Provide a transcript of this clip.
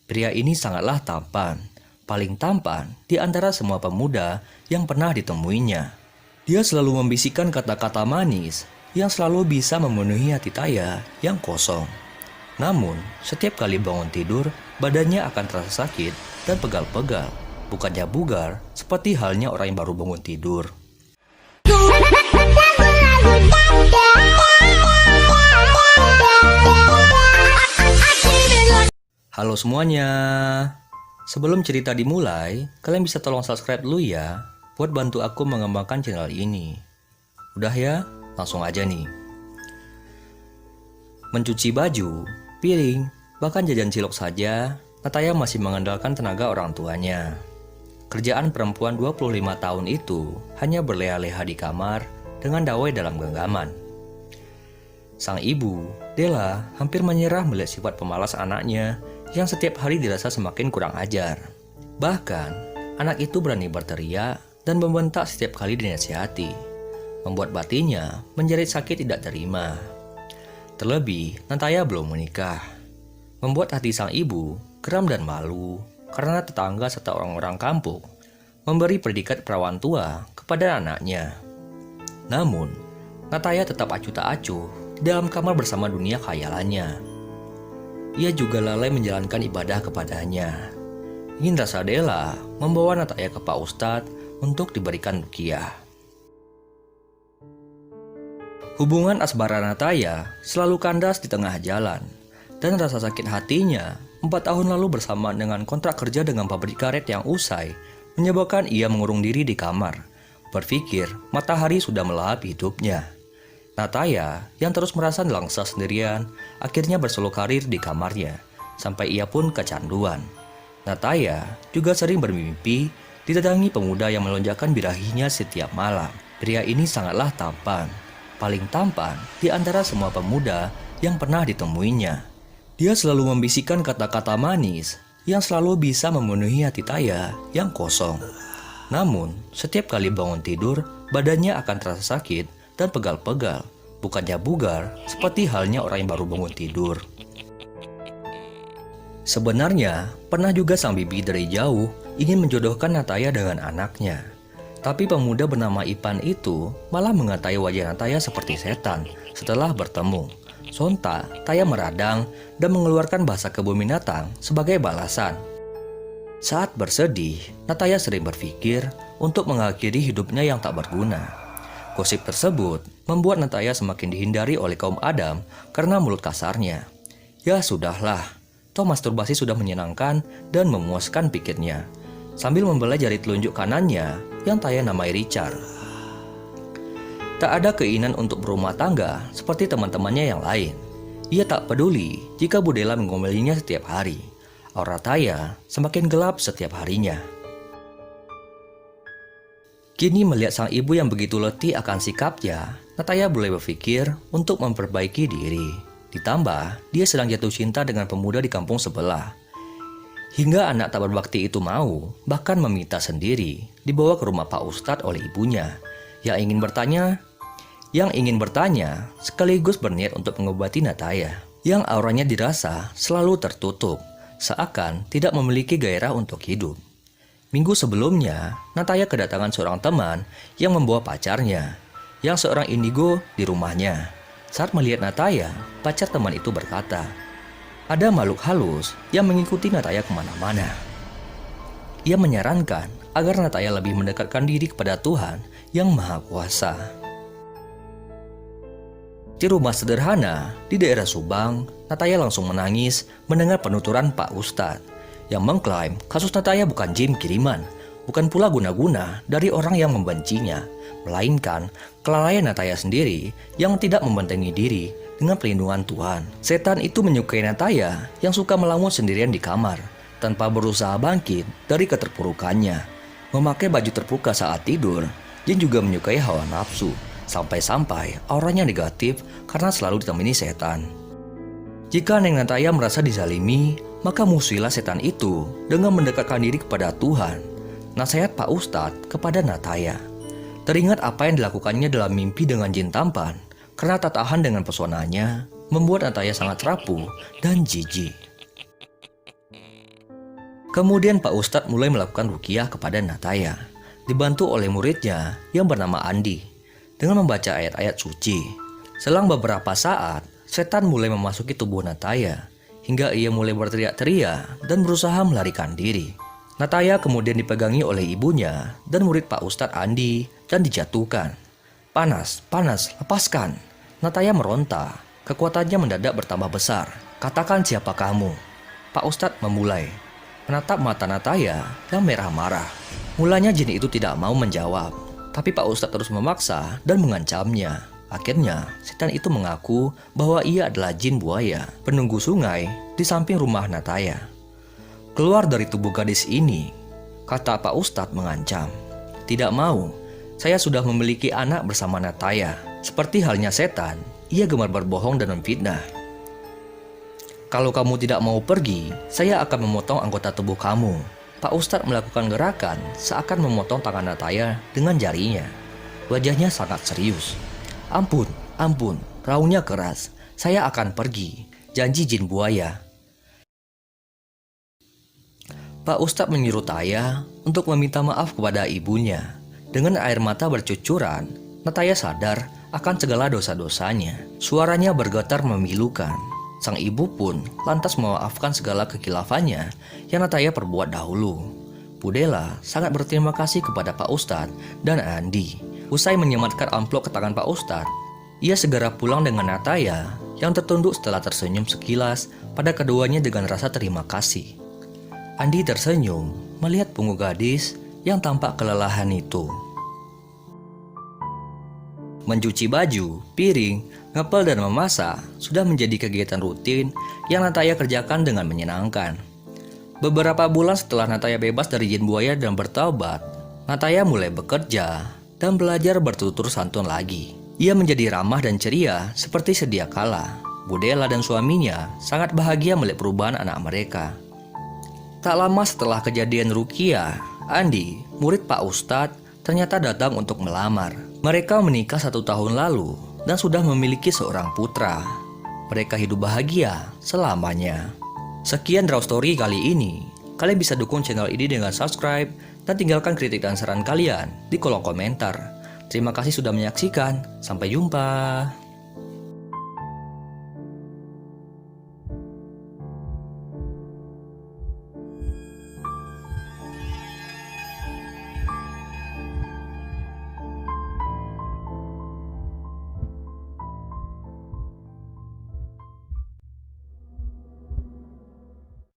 Pria ini sangatlah tampan, paling tampan di antara semua pemuda yang pernah ditemuinya. Dia selalu membisikkan kata-kata manis yang selalu bisa memenuhi hati Taya yang kosong. Namun, setiap kali bangun tidur, badannya akan terasa sakit dan pegal-pegal, bukannya bugar seperti halnya orang yang baru bangun tidur. Halo semuanya. Sebelum cerita dimulai, kalian bisa tolong subscribe dulu ya, buat bantu aku mengembangkan channel ini. Udah ya, langsung aja nih. Mencuci baju, piring, bahkan jajan cilok saja, Nataya masih mengandalkan tenaga orang tuanya. Kerjaan perempuan 25 tahun itu hanya berleha-leha di kamar dengan dawai dalam genggaman. Sang ibu, Della, hampir menyerah melihat sifat pemalas anaknya yang setiap hari dirasa semakin kurang ajar. Bahkan, anak itu berani berteriak dan membentak setiap kali dinasihati, membuat batinnya menjerit sakit tidak terima. Terlebih, Nataya belum menikah, membuat hati sang ibu geram dan malu karena tetangga serta orang-orang kampung memberi predikat perawan tua kepada anaknya. Namun, Nataya tetap acuh tak acuh di dalam kamar bersama dunia khayalannya. Ia juga lalai menjalankan ibadah kepadanya. Ingin rasa Della membawa Nataya ke Pak Ustadz untuk diberikan ruqyah. Hubungan asmara Nataya selalu kandas di tengah jalan, dan rasa sakit hatinya 4 tahun lalu bersama dengan kontrak kerja dengan pabrik karet yang usai menyebabkan ia mengurung diri di kamar, berpikir matahari sudah melahap hidupnya. Nataya yang terus merasa nelangsa sendirian akhirnya bersolo karir di kamarnya sampai ia pun kecanduan. Nataya juga sering bermimpi didatangi pemuda yang melonjakkan birahinya setiap malam. Pria ini sangatlah tampan, paling tampan di antara semua pemuda yang pernah ditemuinya. Dia selalu membisikkan kata-kata manis yang selalu bisa memenuhi hati Taya yang kosong. Namun, setiap kali bangun tidur, badannya akan terasa sakit dan pegal-pegal, bukannya bugar seperti halnya orang yang baru bangun tidur. Sebenarnya, pernah juga sang bibi dari jauh ingin menjodohkan Nataya dengan anaknya. Tapi pemuda bernama Ipan itu malah mengatai wajah Nataya seperti setan setelah bertemu. Sontak, Taya meradang dan mengeluarkan bahasa kebun binatang sebagai balasan. Saat bersedih, Nataya sering berpikir untuk mengakhiri hidupnya yang tak berguna. Gosip tersebut membuat Nataya semakin dihindari oleh kaum Adam karena mulut kasarnya. Ya sudahlah, toh masturbasi sudah menyenangkan dan memuaskan pikirnya, sambil membelai jari telunjuk kanannya yang Taya namai Richard. Tak ada keinginan untuk berumah tangga seperti teman-temannya yang lain. Ia tak peduli jika Bu Della mengomelnya setiap hari. Aura Taya semakin gelap setiap harinya. Kini melihat sang ibu yang begitu letih akan sikapnya, Nataya mulai berpikir untuk memperbaiki diri. Ditambah, dia sedang jatuh cinta dengan pemuda di kampung sebelah. Hingga anak tak berbakti itu mau, bahkan meminta sendiri, dibawa ke rumah Pak Ustadz oleh ibunya, yang ingin bertanya sekaligus berniat untuk mengobati Nataya, yang auranya dirasa selalu tertutup, seakan tidak memiliki gairah untuk hidup. Minggu sebelumnya, Nataya kedatangan seorang teman yang membawa pacarnya, yang seorang indigo di rumahnya. Saat melihat Nataya, pacar teman itu berkata, ada makhluk halus yang mengikuti Nataya kemana-mana. Ia menyarankan agar Nataya lebih mendekatkan diri kepada Tuhan yang Maha Kuasa. Di rumah sederhana di daerah Subang, Nataya langsung menangis mendengar penuturan Pak Ustadz yang mengklaim kasus Nataya bukan jin kiriman, bukan pula guna-guna dari orang yang membencinya, melainkan kelalaian Nataya sendiri yang tidak membentengi diri dengan perlindungan Tuhan. Setan itu menyukai Nataya yang suka melamun sendirian di kamar, tanpa berusaha bangkit dari keterpurukannya. Memakai baju terbuka saat tidur, jin juga menyukai hawa nafsu, sampai-sampai auranya negatif karena selalu ditemani setan. Jika Neng Nataya merasa dizalimi, maka musuhilah setan itu dengan mendekatkan diri kepada Tuhan. Nasihat Pak Ustadz kepada Nataya. Teringat apa yang dilakukannya dalam mimpi dengan jin tampan, karena tak tahan dengan pesonanya, membuat Nataya sangat rapuh dan jijik. Kemudian Pak Ustadz mulai melakukan ruqyah kepada Nataya, dibantu oleh muridnya yang bernama Andi, dengan membaca ayat-ayat suci. Selang beberapa saat, setan mulai memasuki tubuh Nataya, hingga ia mulai berteriak-teriak dan berusaha melarikan diri. Nataya kemudian dipegangi oleh ibunya dan murid Pak Ustadz Andi dan dijatuhkan. Panas, panas, lepaskan. Nataya meronta, kekuatannya mendadak bertambah besar. Katakan siapa kamu? Pak Ustadz memulai, menatap mata Nataya yang merah marah. Mulanya jin itu tidak mau menjawab, tapi Pak Ustadz terus memaksa dan mengancamnya. Akhirnya, setan itu mengaku bahwa ia adalah jin buaya, penunggu sungai di samping rumah Nataya. Keluar dari tubuh gadis ini, kata Pak Ustadz mengancam. Tidak mau, saya sudah memiliki anak bersama Nataya. Seperti halnya setan, ia gemar berbohong dan memfitnah. Kalau kamu tidak mau pergi, saya akan memotong anggota tubuh kamu. Pak Ustadz melakukan gerakan seakan memotong tangan Nataya dengan jarinya. Wajahnya sangat serius. Ampun, ampun, raungnya keras. Saya akan pergi, janji jin buaya. Pak Ustadz menyuruh Taya untuk meminta maaf kepada ibunya. Dengan air mata bercucuran, Nataya sadar akan segala dosa-dosanya. Suaranya bergetar memilukan. Sang ibu pun lantas memaafkan segala kekilafannya yang Nataya perbuat dahulu. Budela sangat berterima kasih kepada Pak Ustadz dan Andi. Usai menyematkan amplop ke tangan Pak Ustadz, ia segera pulang dengan Nataya yang tertunduk setelah tersenyum sekilas pada keduanya dengan rasa terima kasih. Andi tersenyum melihat punggung gadis yang tampak kelelahan itu. Mencuci baju, piring, ngepel dan memasak sudah menjadi kegiatan rutin yang Nataya kerjakan dengan menyenangkan. Beberapa bulan setelah Nataya bebas dari jin buaya dan bertaubat, Nataya mulai bekerja dan belajar bertutur santun lagi. Ia menjadi ramah dan ceria seperti sedia kala. Budela dan suaminya sangat bahagia melihat perubahan anak mereka. Tak lama setelah kejadian ruqyah, Andi, murid Pak Ustadz, ternyata datang untuk melamar. Mereka menikah 1 tahun lalu dan sudah memiliki seorang putra. Mereka hidup bahagia selamanya. Sekian Draw Story kali ini. Kalian bisa dukung channel ini dengan subscribe dan tinggalkan kritik dan saran kalian di kolom komentar. Terima kasih sudah menyaksikan. Sampai jumpa.